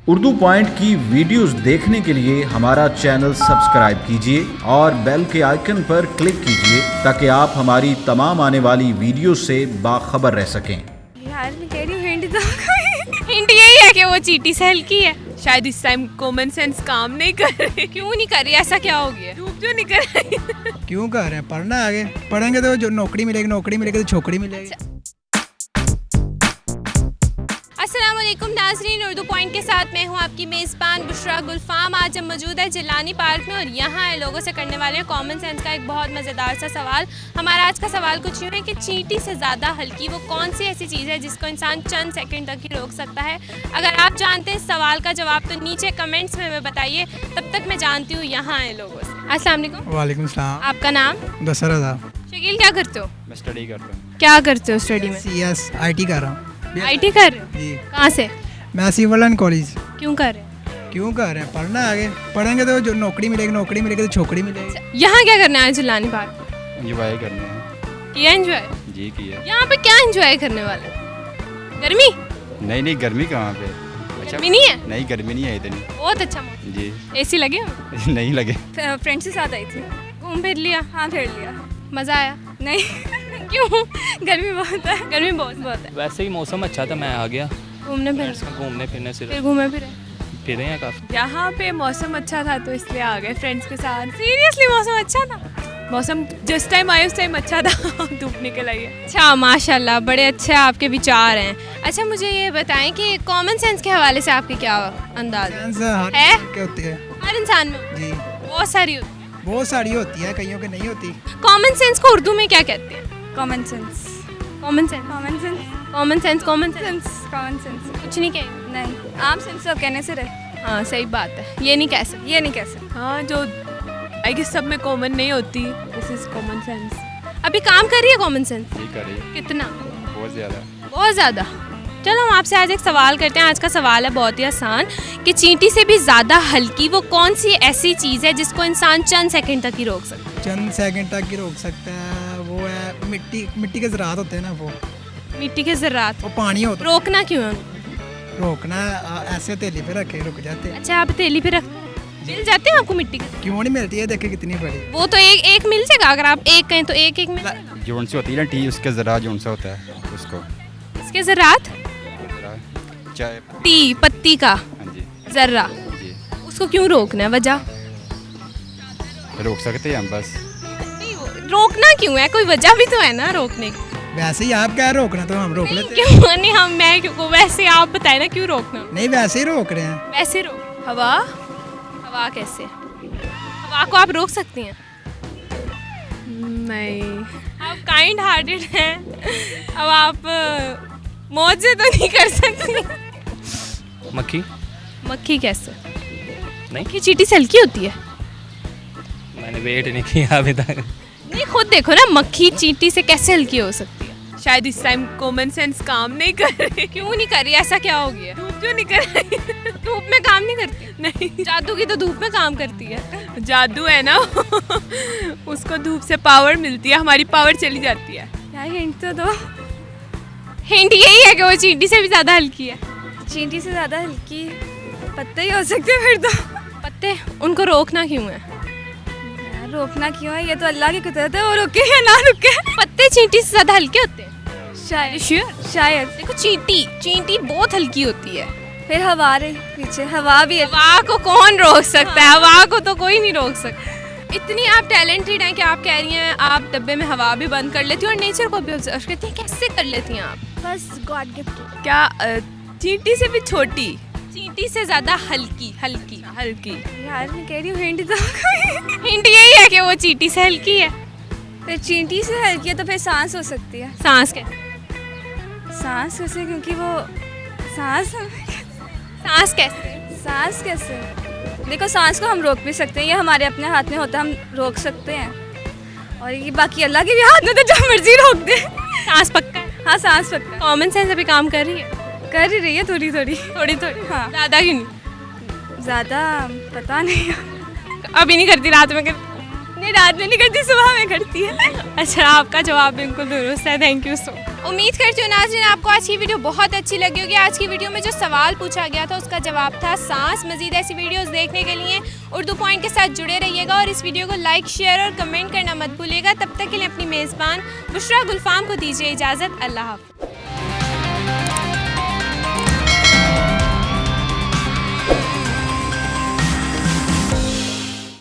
Urdu point की videos देखने के लिए हमारा चैनल सब्सक्राइब कीजिए और बेल के आइकन पर क्लिक कीजिए ताकि आप हमारी तमाम आने वाली वीडियो से बाखबर रह सकें। यार मैं कह रही हूँ हिंट दो। हिंट यही है कि वो चींटी से हल्की है। शायद इस टाइम कॉमन सेंस काम नहीं कर रही। क्यों नहीं कर रही? ऐसा क्या हो गया? धूप जो नहीं कर रही। क्यों कर रहे हैं? पढ़ना है आगे, पढ़ेंगे तो जो नौकरी मिलेगी तो छोकरी मिलेगी। अस्सलाम वालेकुम नाज़रीन, उर्दू पॉइंट के साथ मैं हूँ आपकी मेज़बान बुशरा गुलफाम। आज हम मौजूद है जिलानी पार्क में और यहाँ लोगों से करने वाले हैं कॉमन सेंस का एक बहुत मज़ेदार सा सवाल। हमारा आज का सवाल कुछ यूँ है कि चींटी से ज़्यादा हल्की वो कौन सी ऐसी चीज़ है जिसको इंसान चंद सेकंड तक ही रोक सकता है। अगर आप जानते हैं इस सवाल का जवाब तो नीचे कमेंट्स में हमें बताइए। तब तक मैं जानती हूँ यहाँ आए लोगों से। अस्सलाम वालेकुम। वालेकुम सलाम। आपका नाम? दशरथ। शकील, क्या करते हो? मैं स्टडी करता हूँ। क्या करते हो स्टडी में? CS IT कर रहा हूँ। IT कर रहे हो? जी। कहाँ से? मैं सिविल एंड कॉलेज। क्यों कर रहे हो? क्यों कर रहे हैं? पढ़ना है आगे, पढ़ेंगे तो जो नौकरी मिलेगी तो छोकरी मिलेगी। यहाँ क्या करना है जिलानी पार्क? एंजॉय करने हैं। किया एंजॉय? जी किया। यहाँ पे क्या एंजॉय करने वाला है? गर्मी? नहीं गर्मी कहाँ पे? गर्मी नहीं है? नहीं गर्मी नहीं है इतनी। बहुत अच्छा मौसम। जी AC लगे हो? नहीं लगे। फ्रेंड्स के साथ आई थी। घूम फिर लिया? हाँ फिर लिया। मज़ा आया? नहीं। क्यों? गर्मी बहुत है। गर्मी बहुत है। वैसे ही मौसम अच्छा था, मैं आ गया घूमने फिर घूमने फिरने से फिर घूमे फिरे हैं काफ़ी। यहाँ पे मौसम अच्छा था तो इसलिए आ गए फ्रेंड्स के साथ। सीरियसली मौसम अच्छा था? मौसम जिस टाइम आए उस टाइम अच्छा था। धूप निकल आई है। अच्छा, माशाल्लाह, बड़े अच्छे आपके विचार हैं। अच्छा मुझे ये बताएं कि कॉमन सेंस के हवाले से आपके क्या अंदाज है? क्या होती है? हर इंसान में जी बहुत सारी होती है। बहुत सारी होती है, कईयों के नहीं होती। कॉमन सेंस को उर्दू में क्या कहते हैं? Common sense. Common sense? Common sense. Common sense? Common sense? Sense common sense कुछ नहीं कहें? नहीं, आम सेंस सब कहने से रहे। हाँ सही बात है, ये नहीं कह सकते। ये नहीं कह सकते। हाँ, जो आई गेस सब में कॉमन नहीं होती। This is common sense. अभी काम कर रही है कॉमन सेंस? जी कर रही है। कितना? बहुत ज़्यादा। बहुत ज़्यादा। चलो हम आपसे आज एक सवाल करते हैं। आज का सवाल है बहुत ही आसान कि चींटी से भी ज़्यादा हल्की वो कौन सी ऐसी चीज़ है जिसको इंसान चंद सेकंड तक ही रोक सकता है? चंद सेकंड तक ही रोक सकता है। वो है मिट्टी के ज़रात होते हैं ना, वो मिट्टी के ज़रात। वो पानी होता रोकना क्यों है? है। रोकना ऐसे तेली पे रखे रुक जाते हैं। अच्छा, आप तेली पे रख मिल जाते हैं आपको मिट्टी के? क्यों नहीं मिलती है? देखे कितनी बड़ी। वो तो एक मिल जाएगा। अगर आप एक कहें तो एक मिल जाएगा। जोन से होती है ना टी, उसके ज़रा जोन सा होता है उसको। इसके ज़रात? चाय। टी पत्ती का हाँ जी। ज़र्रा। जी उसको क्यों रोकना है? वजह? रोक सकते हैं हम बस। रोकना क्यों है? कोई वजह भी तो है ना रोकने की। वैसे ही आप क्या रोकना, तो हम रोक लेते हैं। क्यों नहीं? हम मैं क्यों? वैसे आप बताए ना क्यों रोकना? नहीं, वैसे ही रोक रहे हैं। वैसे रोक। हवा? हवा कैसे? हवा को आप रोक सकती हैं? नहीं। आप काइंड हार्टेड हैं। अब आप मौजे तो नहीं कर सकती। मक्खी? मक्खी कैसे? नहीं, मक्खी चींटी से हल्की होती है? मैंने वेट नहीं किया अभी तक। नहीं, खुद देखो ना, मक्खी चींटी से कैसे हल्की हो सकती है? शायद इस टाइम कॉमन सेंस काम नहीं कर रही। क्यों नहीं कर रही? ऐसा क्या हो गया? धूप जो नहीं कर रही। धूप में काम नहीं करती? नहीं, जादू की तो धूप में काम करती है। जादू है ना। उसको धूप से पावर मिलती है, हमारी पावर चली जाती है। यार हिंट तो दो। हिंट यही है कि वो चींटी से भी ज्यादा हल्की है। चींटी से ज़्यादा हल्की पत्ते ही हो सकते फिर तो। पत्ते? उनको रोकना क्यों है? यार रोकना क्यों है? ये तो अल्लाह की कुदरत है, वो रुके या ना रुके। पत्ते चींटी से ज्यादा हल्के होते हैं? शायद। श्योर? शायद। देखो, चींटी बहुत हल्की होती है। फिर हवा रही पीछे, हवा भी है। हवा को कौन रोक सकता है? हवा को तो कोई नहीं रोक सकता। इतनी आप टैलेंटेड हैं कि आप कह रही हैं आप डब्बे में हवा भी बंद कर लेती हैं और नेचर को भी ऑब्जर्व करती हैं। कैसे कर लेती हैं आप? बस गॉड गिफ्ट। क्या चींटी से भी छोटी? चींटी से ज्यादा हल्की। हल्की। यार मैं कह रही हूँ हिंट दो। हिंट यही है कि वो चींटी से हल्की है। फिर चींटी से हल्की है तो फिर सांस हो सकती है। सांस कैसे? सांस कैसे? क्योंकि वो सांस कैसे? सांस कैसे? देखो, सांस को हम रोक भी सकते हैं, ये हमारे अपने हाथ में होता है, हम रोक सकते हैं। और ये बाकी अल्लाह के भी हाथ में, तो जो मर्जी रोक दे। सांस पक्का है? हाँ सांस पक्का। कॉमन सेंस अभी काम कर रही है? कर ही रही है थोड़ी थोड़ी। हाँ। ज्यादा क्यों नहीं? ज़्यादा पता नहीं। अभी नहीं करती, रात में कर? नहीं रात में नहीं करती, सुबह में करती है। अच्छा, आपका जवाब बिल्कुल दुरुस्त है, थैंक यू सो। उम्मीद करती हूँ नाज़रीन आपको आज की वीडियो बहुत अच्छी लगी होगी। आज की वीडियो में जो सवाल पूछा गया था उसका जवाब था सांस। मज़ीद ऐसी वीडियोस देखने के लिए उर्दू पॉइंट के साथ जुड़े रहिएगा और इस वीडियो को लाइक, शेयर और कमेंट करना मत भूलिएगा। तब तक के लिए अपनी मेज़बान बुशरा गुलफाम को दीजिए इजाज़त। अल्लाह हाफ़िज़।